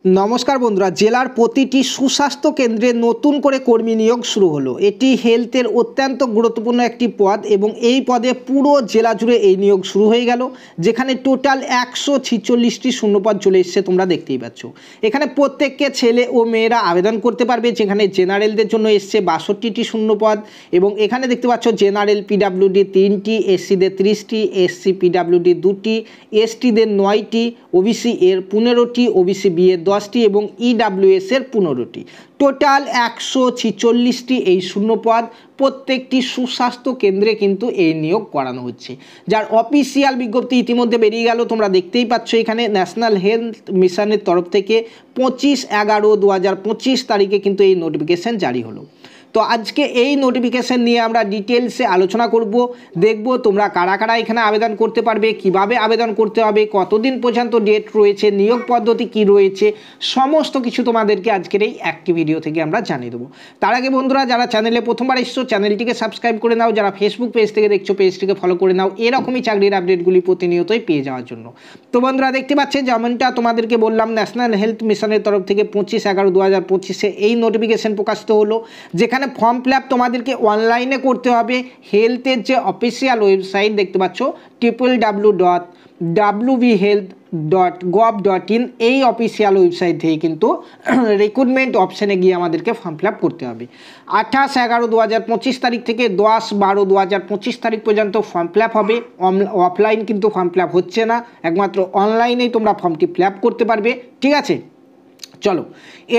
নমস্কার বন্ধুরা, জেলার প্রতিটি সুস্বাস্থ্য কেন্দ্রে নতুন করে কর্মী নিয়োগ শুরু হলো। এটি হেলথের অত্যন্ত গুরুত্বপূর্ণ একটি পদ এবং এই পদে পুরো জেলা জুড়ে এই নিয়োগ শুরু হয়ে গেল, যেখানে টোটাল 146টি শূন্যপদ চলে এসছে, তোমরা দেখতেই পাচ্ছ। এখানে প্রত্যেককে ছেলে ও মেয়েরা আবেদন করতে পারবে, যেখানে জেনারেলদের জন্য এসছে 62টি শূন্যপদ এবং এখানে দেখতে পাচ্ছ জেনারেল পিডাব্লিউডি 3টি, এসসিদের 30টি, এসসি পিডাব্লিউডি 2টি, এসটিদের 9টি, ওবিসি এর 15টি, ওবিসি বি এর 10টি এবং ইডাব্লিউএস এর 15টি। টোটাল 146টি এই শূন্যপদ প্রত্যেকটি সুস্বাস্থ্য কেন্দ্রে কিন্তু এই নিয়োগ করানো হচ্ছে, যার অফিসিয়াল বিজ্ঞপ্তি ইতিমধ্যে বেরিয়ে গেল। তোমরা দেখতেই পাচ্ছ এখানে ন্যাশনাল হেলথ মিশনের তরফ থেকে 25/11/2025 তারিখে কিন্তু এই নোটিফিকেশন জারি হলো। তো আজকে এই নোটিফিকেশন নিয়ে আমরা ডিটেলসে আলোচনা করব, দেখব তোমরা কারা কারা এখানে আবেদন করতে পারবে, কিভাবে আবেদন করতে হবে, কতদিন পর্যন্ত ডেট রয়েছে, নিয়োগ পদ্ধতি কি রয়েছে, সমস্ত কিছু তোমাদেরকে আজকের এই একটি ভিডিও থেকে আমরা জানিয়ে দেবো। তার আগে বন্ধুরা, যারা চ্যানেলে প্রথমবার এসছো চ্যানেলটিকে সাবস্ক্রাইব করে নাও, যারা ফেসবুক পেজ থেকে দেখছো পেজটিকে ফলো করে নাও, এরকমই চাকরির আপডেটগুলি প্রতিনিয়তই পেয়ে যাওয়ার জন্য। তো বন্ধুরা দেখতে পাচ্ছেন, যেমনটা তোমাদেরকে বললাম, ন্যাশনাল হেলথ মিশনের তরফ থেকে 25/11/2025 এই নোটিফিকেশন প্রকাশিত হলো, যেখানে ফর্ম ফিল আপ তোমাদেরকে অনলাইনে করতে হবে। হেলথের যে অফিসিয়াল ওয়েবসাইট দেখতে পাচ্ছ www.whealth.gov.in, এই অফিসিয়াল ওয়েবসাইট থেকে কিন্তু রিক্রুটমেন্ট অপশানে গিয়ে আমাদেরকে ফর্ম ফিল আপ করতে হবে। 28/11/2025 তারিখ থেকে 10/12/2025 তারিখ পর্যন্ত ফর্ম ফিল আপ হবে। অফলাইন কিন্তু ফর্ম ফিল আপ হচ্ছে না, একমাত্র অনলাইনেই তোমরা ফর্মটি ফিল আপ করতে পারবে। ঠিক আছে, চলো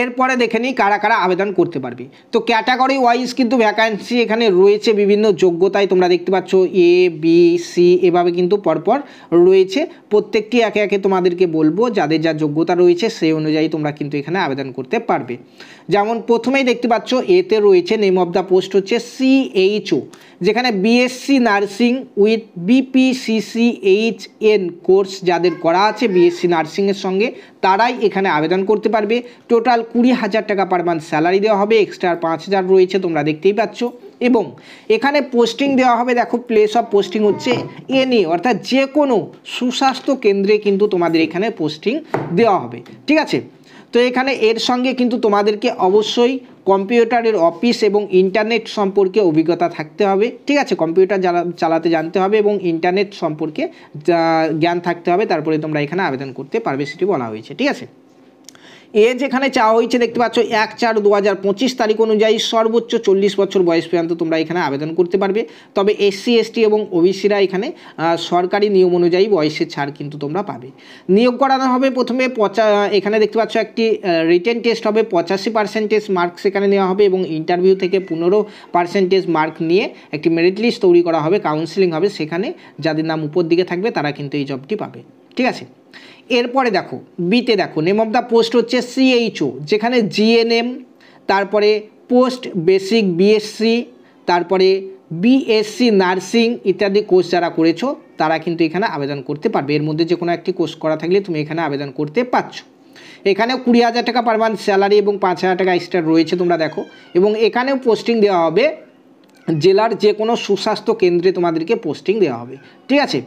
এরপরে দেখে নিই কারা কারা আবেদন করতে পারবে। তো ক্যাটাগরি ওয়াইজ কিন্তু ভ্যাকান্সি এখানে রয়েছে বিভিন্ন যোগ্যতায়, তোমরা দেখতে পাচ্ছ এ বি সি এভাবে কিন্তু পরপর রয়েছে। প্রত্যেকটি একে একে তোমাদেরকে বলবো, যাদের যা যোগ্যতা রয়েছে সেই অনুযায়ী তোমরা কিন্তু এখানে আবেদন করতে পারবে। যেমন প্রথমেই দেখতে পাচ্ছ এতে রয়েছে নেম অফ দ্য পোস্ট হচ্ছে CHO, যেখানে BSc nursing with BPCCHN course যাদের করা আছে বিএসসি নার্সিংয়ের সঙ্গে, তারাই এখানে আবেদন করতে পারবে। টোটাল 20,000 টাকা পার মান্থ স্যালারি দেওয়া হবে, এক্সট্রা 5,000 রয়েছে, তোমরা দেখতেই পাচ্ছ। এবং এখানে পোস্টিং দেওয়া হবে, দেখো প্লেস অফ পোস্টিং হচ্ছে এনি, অর্থাৎ যে কোনো সুস্বাস্থ্য কেন্দ্রে কিন্তু তোমাদের এখানে পোস্টিং দেওয়া হবে। ঠিক আছে, তো এখানে এর সঙ্গে কিন্তু তোমাদেরকে অবশ্যই কম্পিউটারের অফিস এবং ইন্টারনেট সম্পর্কে অভিজ্ঞতা থাকতে হবে। ঠিক আছে, কম্পিউটার চালাতে জানতে হবে এবং ইন্টারনেট সম্পর্কে জ্ঞান থাকতে হবে, তারপরে তোমরা এখানে আবেদন করতে পারবে, সেটি বলা হয়েছে। ঠিক আছে, এজ এখানে চাওয়া হয়েছে দেখতে পাচ্ছ 1/4/2025 তারিখ অনুযায়ী সর্বোচ্চ 40 বছর বয়স পর্যন্ত তোমরা এখানে আবেদন করতে পারবে। তবে SC ST এবং ওবিসিরা এখানে সরকারি নিয়ম অনুযায়ী বয়সের ছাড় কিন্তু তোমরা পাবে। নিয়োগ করানো হবে প্রথমে এখানে দেখতে পাচ্ছ একটি রিটেন টেস্ট হবে, 85% মার্কস এখানে নেওয়া হবে এবং ইন্টারভিউ থেকে 15% মার্ক নিয়ে একটি মেরিট লিস্ট তৈরি করা হবে, কাউন্সিলিং হবে, সেখানে যাদের নাম উপর দিকে থাকবে তারা কিন্তু এই জবটি পাবে। ঠিক আছে, এরপরে দেখো বিতে দেখো নেম অফ দ্য পোস্ট হচ্ছে CHO, যেখানে GNM, তারপরে পোস্ট বেসিক BSc, তারপরে BSc নার্সিং ইত্যাদি কোর্স যারা করেছো তারা কিন্তু এখানে আবেদন করতে পারবে। এর মধ্যে যে কোনো একটি কোর্স করা থাকলে তুমি এখানে আবেদন করতে পারছো। এখানেও 20,000 টাকা পার মান্থ স্যালারি এবং 5,000 টাকা এক্সট্রা রয়েছে, তোমরা দেখো। এবং এখানেও পোস্টিং দেওয়া হবে, জেলার যে কোনো সুস্বাস্থ্য কেন্দ্রে তোমাদেরকে পোস্টিং দেওয়া হবে। ঠিক আছে,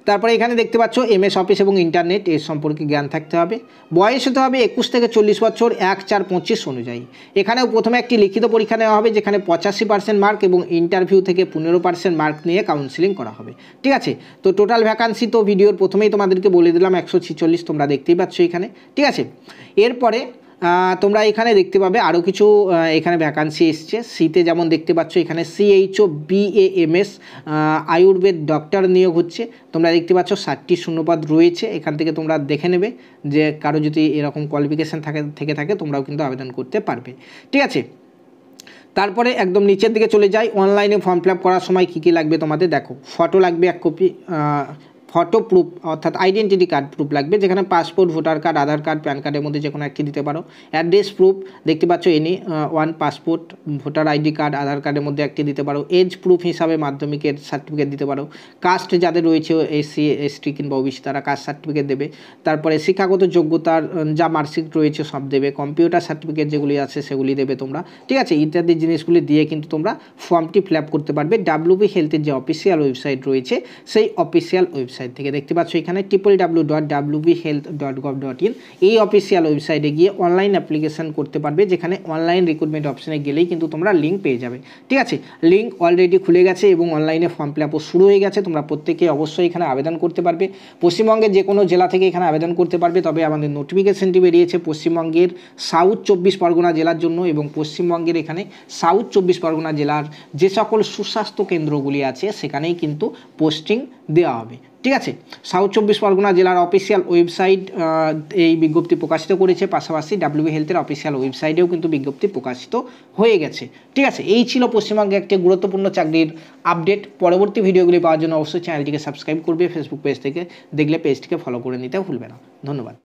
তারপরে এখানে দেখতে পাচ্ছ MS অফিস এবং ইন্টারনেট এর সম্পর্কে জ্ঞান থাকতে হবে। বয়স হতে হবে 21 থেকে 40 বছর 1/4/25 অনুযায়ী। এখানেও প্রথমে একটি লিখিত পরীক্ষা নেওয়া হবে, যেখানে 85% মার্ক এবং ইন্টারভিউ থেকে 15% মার্ক নিয়ে কাউন্সিলিং করা হবে। ঠিক আছে, তো টোটাল ভ্যাকান্সি তো ভিডিওর প্রথমেই তোমাদেরকে বলে দিলাম 146, তোমরা দেখতেই পাচ্ছ এখানে। ঠিক আছে, এরপরে তোমরা এখানে দেখতে পাবে আরও কিছু এখানে ভ্যাকান্সি এসছে। সিতে যেমন দেখতে পাচ্ছ এখানে CHO BAMS আয়ুর্বেদ ডক্টর নিয়োগ হচ্ছে, তোমরা দেখতে পাচ্ছ 60টি শূন্যপদ রয়েছে। এখান থেকে তোমরা দেখে নেবে যে কারো যদি এরকম কোয়ালিফিকেশান থেকে থাকে তোমরাও কিন্তু আবেদন করতে পারবে। ঠিক আছে, তারপরে একদম নিচের দিকে চলে যাই। অনলাইনে ফর্ম ফিল আপ করার সময় কী কী লাগবে তোমাদের দেখো, ফটো লাগবে 1 কপি, ফটো প্রুফ অর্থাৎ আইডেন্টিটি কার্ড প্রুফ লাগবে, যেখানে পাসপোর্ট, ভোটার কার্ড, আধার কার্ড, প্যান কার্ডের মধ্যে যে কোনো একটি দিতে পারো। অ্যাড্রেস প্রুফ দেখতে পাচ্ছ one passport, voter ID card, Aadhaar কার্ডের মধ্যে একটি দিতে পারো। এজ প্রুফ হিসাবে মাধ্যমিকের সার্টিফিকেট দিতে পারো। কাস্ট যাদের রয়েছে SC ST কিংবা ওবিসি তারা কাস্ট সার্টিফিকেট দেবে। তারপরে শিক্ষাগত যোগ্যতার যা মার্কশিট রয়েছে সব দেবে। কম্পিউটার সার্টিফিকেট যেগুলি আছে সেগুলি দেবে তোমরা। ঠিক আছে, ইত্যাদি জিনিসগুলি দিয়ে কিন্তু তোমরা ফর্মটি ফিল আপ করতে পারবে। WP হেলথের যে অফিসিয়াল ওয়েবসাইট রয়েছে সেই অফিসিয়াল ওয়েবসাইট ওয়েবসাইট থেকে। দেখতে পাচ্ছ এখানে www.wbhealth.gov.in এই অফিসিয়াল ওয়েবসাইটে গিয়ে অনলাইন অ্যাপ্লিকেশন করতে পারবে, যেখানে অনলাইন রিক্রুটমেন্ট অপশানে গেলেই কিন্তু তোমরা লিঙ্ক পেয়ে যাবে। ঠিক আছে, লিঙ্ক অলরেডি খুলে গেছে এবং অনলাইনে ফর্ম ফিল আপও শুরু হয়ে গেছে। তোমরা প্রত্যেকে অবশ্যই এখানে আবেদন করতে পারবে। পশ্চিমবঙ্গের যে কোনো জেলা থেকে এখানে আবেদন করতে পারবে। তবে আমাদের নোটিফিকেশনটি বেরিয়েছে পশ্চিমবঙ্গের সাউথ 24 পরগনা জেলার জন্য, এবং পশ্চিমবঙ্গের এখানে সাউথ 24 পরগনা জেলার যে সকল সুস্বাস্থ্য কেন্দ্রগুলি আছে সেখানেই কিন্তু পোস্টিং দেওয়া হবে। ঠিক আছে, সাউথ 24 পরগনা জেলার অফিসিয়াল ওয়েবসাইট এই বিজ্ঞপ্তি প্রকাশিত করেছে, পাশাপাশি ডাব্লিউবি হেলথের অফিসিয়াল ওয়েবসাইটেও কিন্তু বিজ্ঞপ্তি প্রকাশিত হয়ে গেছে। ঠিক আছে, এই ছিল পশ্চিমবঙ্গে একটি গুরুত্বপূর্ণ চাকরির আপডেট। পরবর্তী ভিডিওগুলি পাওয়ার জন্য অবশ্যই চ্যানেলটিকে সাবস্ক্রাইব করবে। ফেসবুক পেজ থেকে দেখলে পেজটিকে ফলো করে নিতে ভুলবে না। ধন্যবাদ।